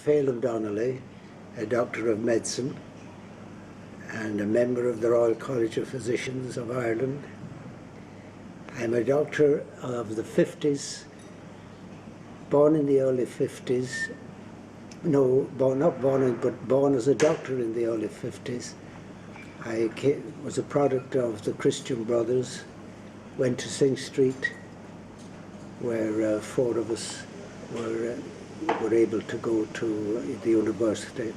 Phelim Donnelly, a Doctor of Medicine and a member of the Royal College of Physicians of Ireland. I'm a doctor of the 50s, born in the early 50s. No, not born, but born as a doctor in the early 50s. I was a product of the Christian Brothers, went to Synge Street, where 4 of us were able to go to the university.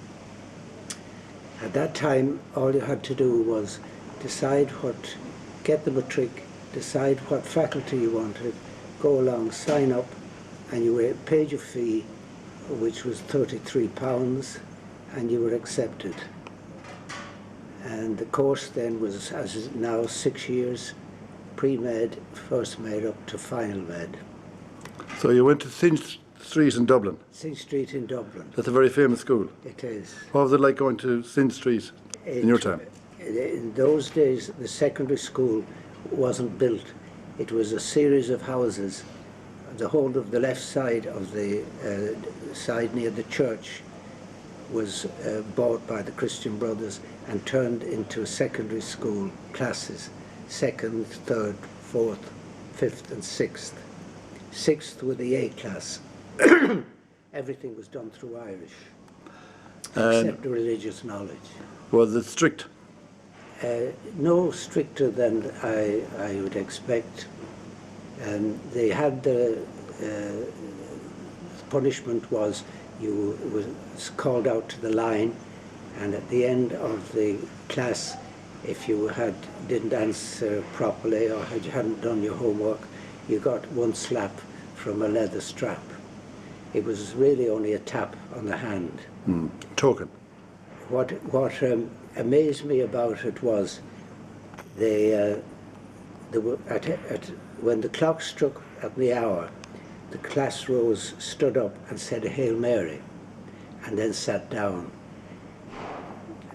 At that time, all you had to do was get the matric, decide what faculty you wanted, go along, sign up, and you paid your fee, which was £33, and you were accepted. And the course then was, as is now, 6 years, pre-med, first med, up to final med. So you went to Synge Street in Dublin? Synge Street in Dublin. That's a very famous school. It is. What was it like going to Synge Street in your time? In those days, the secondary school wasn't built. It was a series of houses. The whole of the left side of the side near the church was bought by the Christian Brothers and turned into secondary school classes, 2nd, 3rd, 4th, 5th and 6th. 6th with the A class. Everything was done through Irish, except the religious knowledge. Was it strict? No stricter than I would expect. They had the punishment was you was called out to the line, and at the end of the class, if you didn't answer properly or you hadn't done your homework, you got 1 slap from a leather strap. It was really only a tap on the hand. Token. What amazed me about it was when the clock struck at the hour, the class rose, stood up and said a Hail Mary, and then sat down.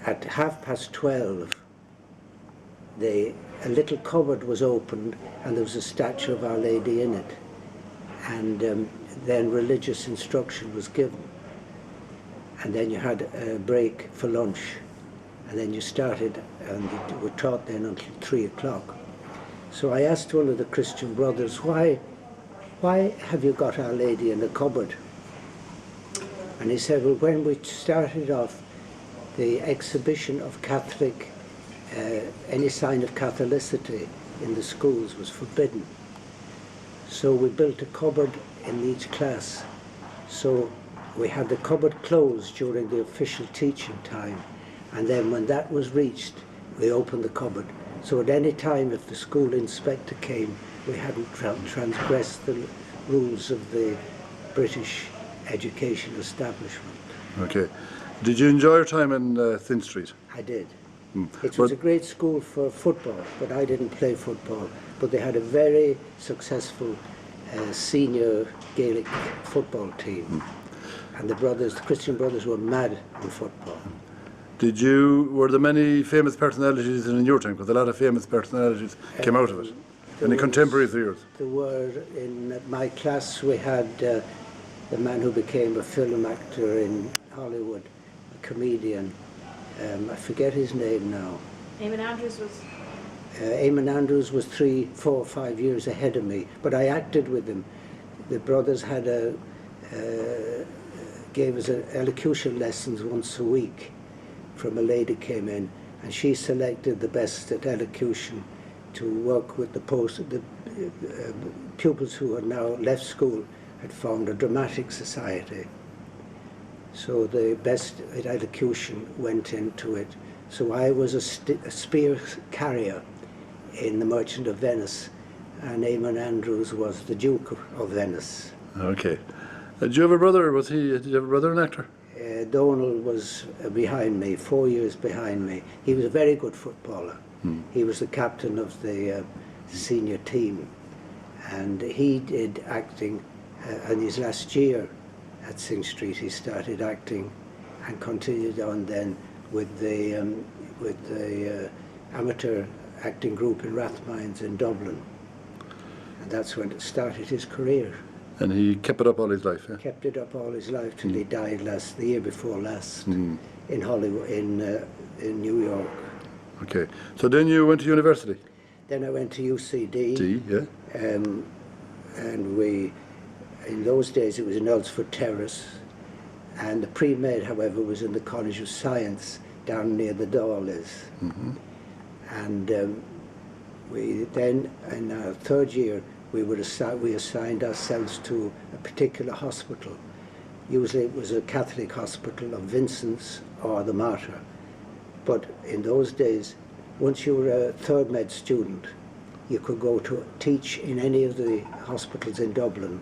At 12:30, a little cupboard was opened and there was a statue of Our Lady in it. And then religious instruction was given. And then you had a break for lunch. And then you started, and you were taught then until 3 o'clock. So I asked one of the Christian Brothers, why have you got Our Lady in the cupboard? And he said, well, when we started off, the exhibition of Catholic, any sign of Catholicity in the schools was forbidden. So we built a cupboard in each class. So we had the cupboard closed during the official teaching time. And then when that was reached, we opened the cupboard. So at any time, if the school inspector came, we hadn't transgressed the rules of the British education establishment. Okay. Did you enjoy your time in Synge Street? I did. It was a great school for football, but I didn't play football. But they had a very successful senior Gaelic football team. And the Christian Brothers were mad on football. Were there many famous personalities in your time? Because a lot of famous personalities came out of it. Any contemporaries of yours? There were, in my class we had the man who became a film actor in Hollywood, a comedian. I forget his name now. Eamon Andrews was... Eamon Andrews was 3, 4, 5 years ahead of me, but I acted with him. The brothers had gave us elocution lessons once a week from a lady came in, and she selected the best at elocution to work with the pupils who had now left school had formed a dramatic society. So the best at elocution went into it. So I was a spear carrier in The Merchant of Venice, and Eamon Andrews was the Duke of Venice. Okay. Did you have a brother? Did you have a brother, an actor? Donald was behind me, 4 years behind me. He was a very good footballer. He was the captain of the senior team, and he did acting. In his last year at Synge Street, he started acting, and continued on then with the amateur acting group in Rathmines in Dublin, and that's when it started his career. And he kept it up all his life, yeah? Kept it up all his life till he died the year before last in Hollywood, in New York. Okay. So then you went to university? Then I went to UCD. Yeah. And in those days it was in Earlsford Terrace, and the pre-med, however, was in the College of Science down near the Dáil is. And we then, in our third year, we assigned ourselves to a particular hospital. Usually it was a Catholic hospital of Vincent's or the Mater. But in those days, once you were a third med student, you could go to teach in any of the hospitals in Dublin,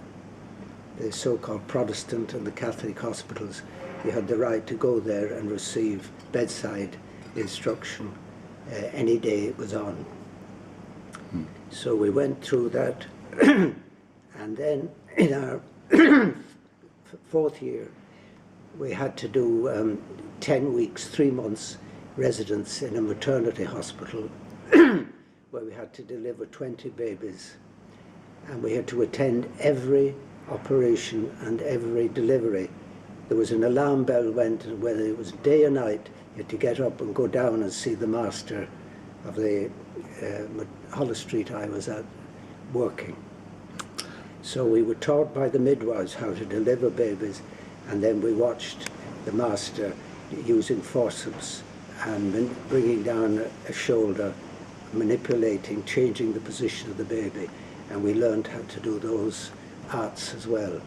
the so-called Protestant and the Catholic hospitals. You had the right to go there and receive bedside instruction any day it was on. So we went through that, and then in our fourth year, we had to do 10 weeks, 3 months residence in a maternity hospital where we had to deliver 20 babies, and we had to attend every operation and every delivery. There was an alarm bell went, and whether it was day or night, you had to get up and go down and see the master of the Holles Street I was at working. So we were taught by the midwives how to deliver babies, and then we watched the master using forceps and bringing down a shoulder, manipulating, changing the position of the baby, and we learned how to do those arts as well,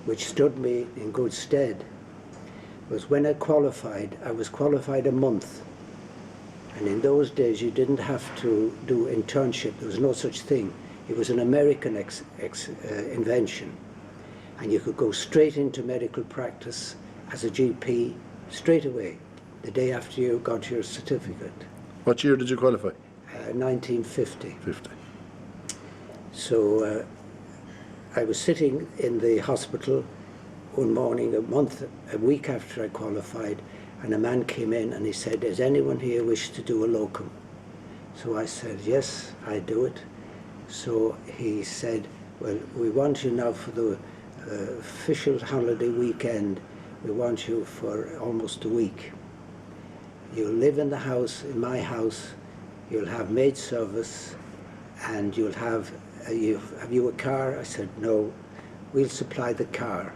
which stood me in good stead. Was when I qualified, I was qualified a month, and in those days you didn't have to do internship. There was no such thing. It was an American invention, and you could go straight into medical practice as a GP straight away, the day after you got your certificate. What year did you qualify? 1950. 50. So I was sitting in the hospital one morning, a week after I qualified, and a man came in and he said, "Does anyone here wish to do a locum?" So I said, "Yes, I do it." So he said, "Well, we want you now for the official holiday weekend. We want you for almost a week. You'll live in the house, in my house. You'll have maid service, and you'll have you a car?" I said, "No, we'll supply the car,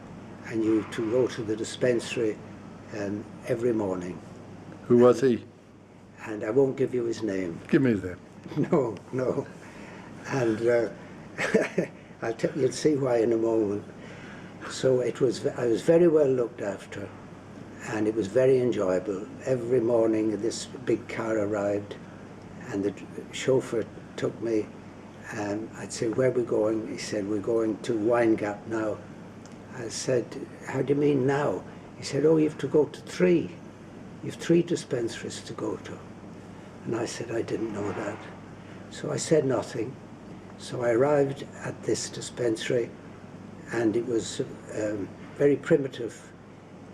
and you to go to the dispensary every morning." Who was he? And I won't give you his name. Give me his name. No. And you'll see why in a moment. So I was very well looked after, and it was very enjoyable. Every morning this big car arrived, and the chauffeur took me, and I'd say, "Where are we going?" He said, "We're going to Wine Gap now." I said, "How do you mean now?" He said, "Oh, you have to go to 3. You have 3 dispensaries to go to." And I said, "I didn't know that." So I said nothing. So I arrived at this dispensary, and it was very primitive.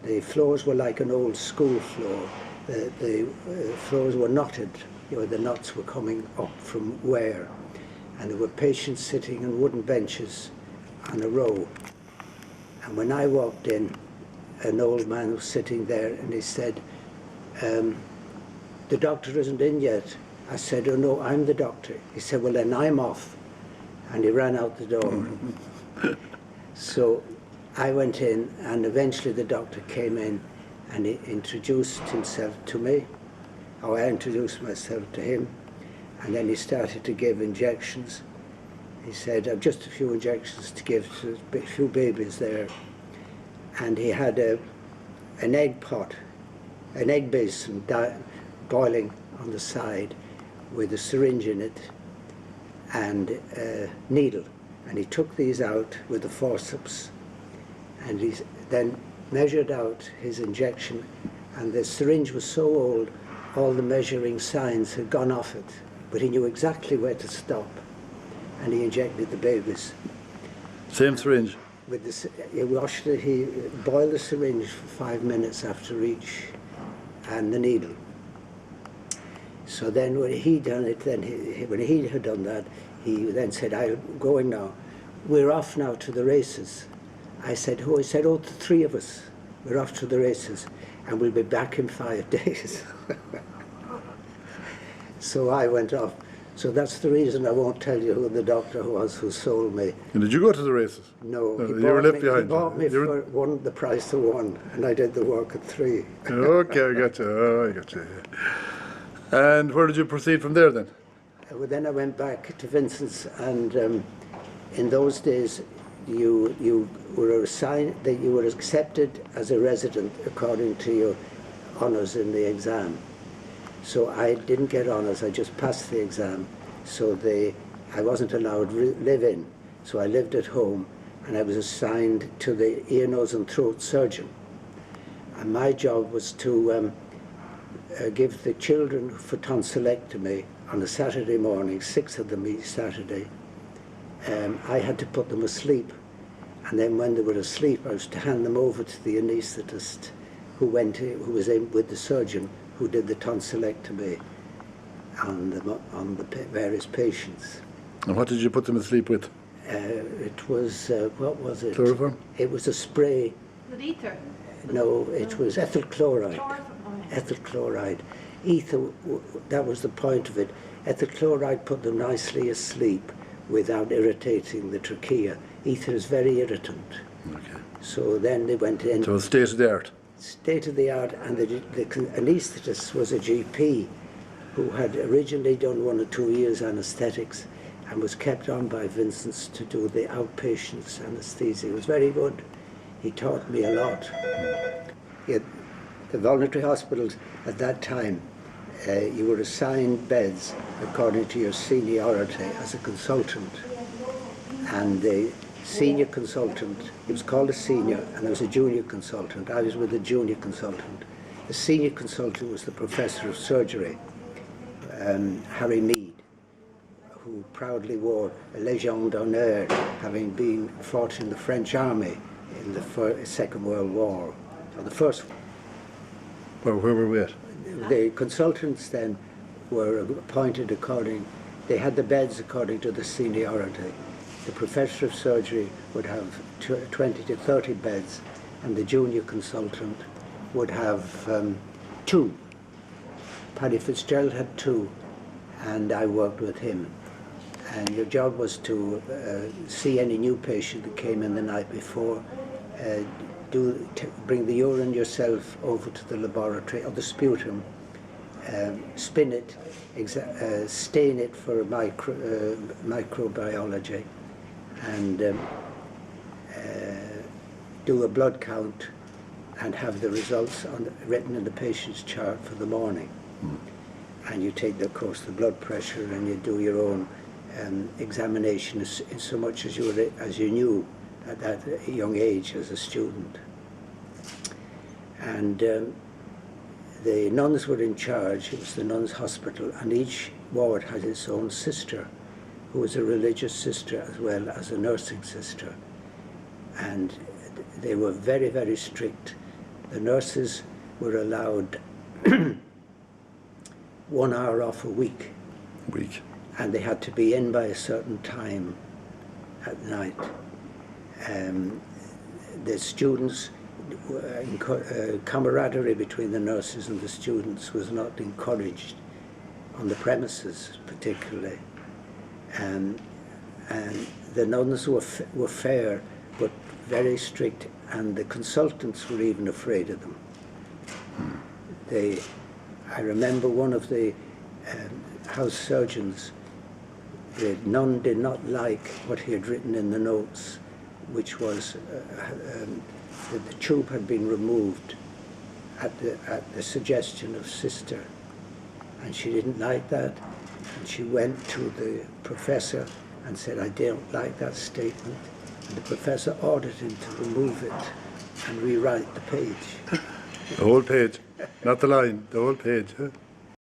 The floors were like an old school floor. The floors were knotted. The knots were coming up from where. And there were patients sitting on wooden benches on a row. And when I walked in, an old man was sitting there, and he said, "The doctor isn't in yet." I said, "Oh no, I'm the doctor." He said, "Well then I'm off." And he ran out the door. So I went in, and eventually the doctor came in and he introduced himself to me. Or I introduced myself to him, and then he started to give injections. He said, "I've just a few injections to give to a few babies there." And he had an egg pot, an egg basin boiling on the side with a syringe in it and a needle. And he took these out with the forceps, and he then measured out his injection, and the syringe was so old, all the measuring signs had gone off it, but he knew exactly where to stop, and he injected the babies. Same syringe? With he boiled the syringe for 5 minutes after each, and the needle. So then when he done it, when he had done that, he then said, "I'm going now. we're off now to the races. I said, who? He said, oh, the three of us. We're off to the races, and we'll be back in 5 days. So I went off. So that's the reason I won't tell you who the doctor was who sold me. And did you go to the races? No, You were left behind. He bought me for the price of 1, and I did the work at 3. Okay, I got you. Oh, I got you. Yeah. And where did you proceed from there then? Well, then I went back to Vincent's, and in those days you were assigned, that you were accepted as a resident according to your honours in the exam. So I didn't get honours, I just passed the exam. So I wasn't allowed to live in. So I lived at home, and I was assigned to the ear, nose and throat surgeon. And my job was to give the children for tonsillectomy on a Saturday morning, 6 of them each Saturday. I had to put them asleep, and then when they were asleep I was to hand them over to the anaesthetist who was in with the surgeon who did the tonsillectomy on the various patients. And what did you put them asleep with? It was, what was it? Chloroform? It was a spray. With ether? No, it was ethyl chloride. Chloroform. Ethyl chloride. Ether, that was the point of it. Ethyl chloride put them nicely asleep without irritating the trachea. Ether is very irritant. Okay. So then they went in. So state of the art. State of the art, and the anaesthetist was a GP who had originally done 1 or 2 years anaesthetics and was kept on by Vincent's to do the outpatients anaesthesia. It was very good. He taught me a lot. The voluntary hospitals at that time, you were assigned beds according to your seniority as a consultant. And the senior consultant, it was called a senior, and there was a junior consultant. I was with the junior consultant. The senior consultant was the professor of surgery, Harry Mead, who proudly wore a Légion d'honneur, having been fought in the French army in the Second World War, or the First. Well, where were we at? The consultants then were appointed they had the beds according to the seniority. The professor of surgery would have 20 to 30 beds, and the junior consultant would have 2. Paddy Fitzgerald had 2, and I worked with him. And your job was to see any new patient that came in the night before, bring the urine yourself over to the laboratory, or the sputum, spin it, stain it for microbiology, and do a blood count and have the results written in the patient's chart for the morning. And you take, of course, the blood pressure, and you do your own examination in so much as you knew at that young age as a student. And the nuns were in charge. It was the nuns' hospital, and each ward had its own sister, who was a religious sister as well as a nursing sister. And they were very, very strict. The nurses were allowed 1 hour off a week. And they had to be in by a certain time at night. The students, camaraderie between the nurses and the students was not encouraged on the premises particularly. And the nuns were fair but very strict, and the consultants were even afraid of them. I remember one of the house surgeons, the nun did not like what he had written in the notes, which was that the tube had been removed at the suggestion of Sister, and she didn't like that, and she went to the professor and said, I don't like that statement, and the professor ordered him to remove it and rewrite the page. The whole page, not the line, the whole page. Huh?